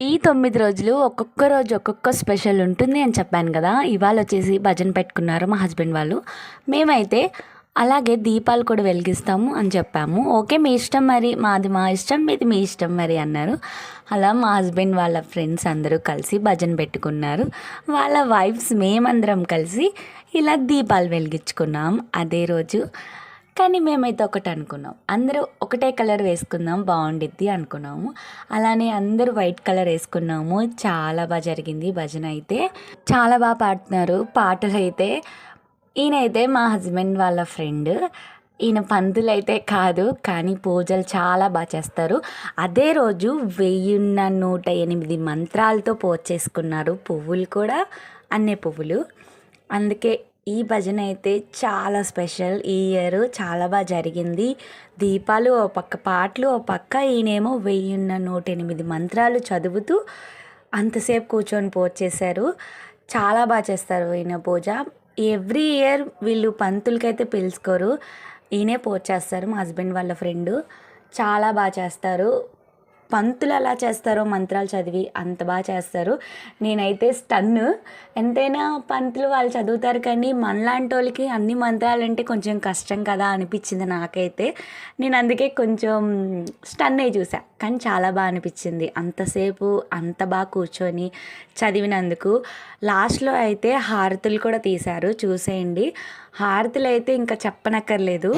ఈ 9 రోజులు ఒక్కొక్క రోజు ఒక్కొక్క స్పెషల్ ఉంటుంది అని చెప్పాను కదా! ఇవాళ వచ్చేసి భజన పెట్టుకున్నారు మా హస్బెండ్ వాళ్ళు. మేమైతే అలాగే దీపాలు కూడా వెలిగిస్తాము అని చెప్పాము. ఓకే, మీ ఇష్టం మరి, మాది మా ఇష్టం, మీది మీ ఇష్టం మరి అన్నారు. అలా మా హస్బెండ్ వాళ్ళ ఫ్రెండ్స్ అందరూ కలిసి భజన పెట్టుకున్నారు. వాళ్ళ వైఫ్స్ మేమందరం కలిసి ఇలా దీపాలు వెలిగించుకున్నాం అదే రోజు. కానీ మేమైతే ఒకటి అనుకున్నాం, అందరూ ఒకటే కలర్ వేసుకుందాం బాగుండిద్ది అనుకున్నాము. అలానే అందరూ వైట్ కలర్ వేసుకున్నాము. చాలా బాగా జరిగింది భజన అయితే. చాలా బాగా పాడుతున్నారు పాటలు అయితే. ఈయనైతే మా హస్బెండ్ వాళ్ళ ఫ్రెండ్. ఈయన పంతులు అయితే కాదు, కానీ పూజలు చాలా బాగా చేస్తారు. అదే రోజు 1108 మంత్రాలతో పూజ చేసుకున్నారు. పువ్వులు కూడా అన్నే పువ్వులు. అందుకే ఈ భజన అయితే చాలా స్పెషల్. ఈ ఇయర్ చాలా బాగా జరిగింది. దీపాలు ఓ పక్క, పాటలు ఓ పక్క, ఈయనేమో 1108 మంత్రాలు చదువుతూ అంతసేపు కూర్చొని పూజ చేశారు. చాలా బాగా చేస్తారు ఈయన పూజ. ఎవ్రీ ఇయర్ వీళ్ళు పంతులకైతే పిలుచుకోరు, ఈయనే పూజ చేస్తారు. మా హస్బెండ్ వాళ్ళ ఫ్రెండు చాలా బాగా చేస్తారు. పంతులు ఎలా చేస్తారో మంత్రాలు చదివి అంత బాగా చేస్తారు. నేనైతే స్టన్. ఎంతైనా పంతులు వాళ్ళు చదువుతారు, కానీ మనలాంటి వాళ్ళకి అన్ని మంత్రాలు అంటే కొంచెం కష్టం కదా అనిపించింది నాకైతే. నేను అందుకే కొంచెం స్టన్ అయి చూసా, కానీ చాలా బాగా అనిపించింది అంతసేపు అంత బాగా కూర్చొని చదివినందుకు. లాస్ట్లో అయితే హారతులు కూడా తీశారు, చూసేయండి. హారతులు అయితే ఇంకా చెప్పనక్కర్లేదు.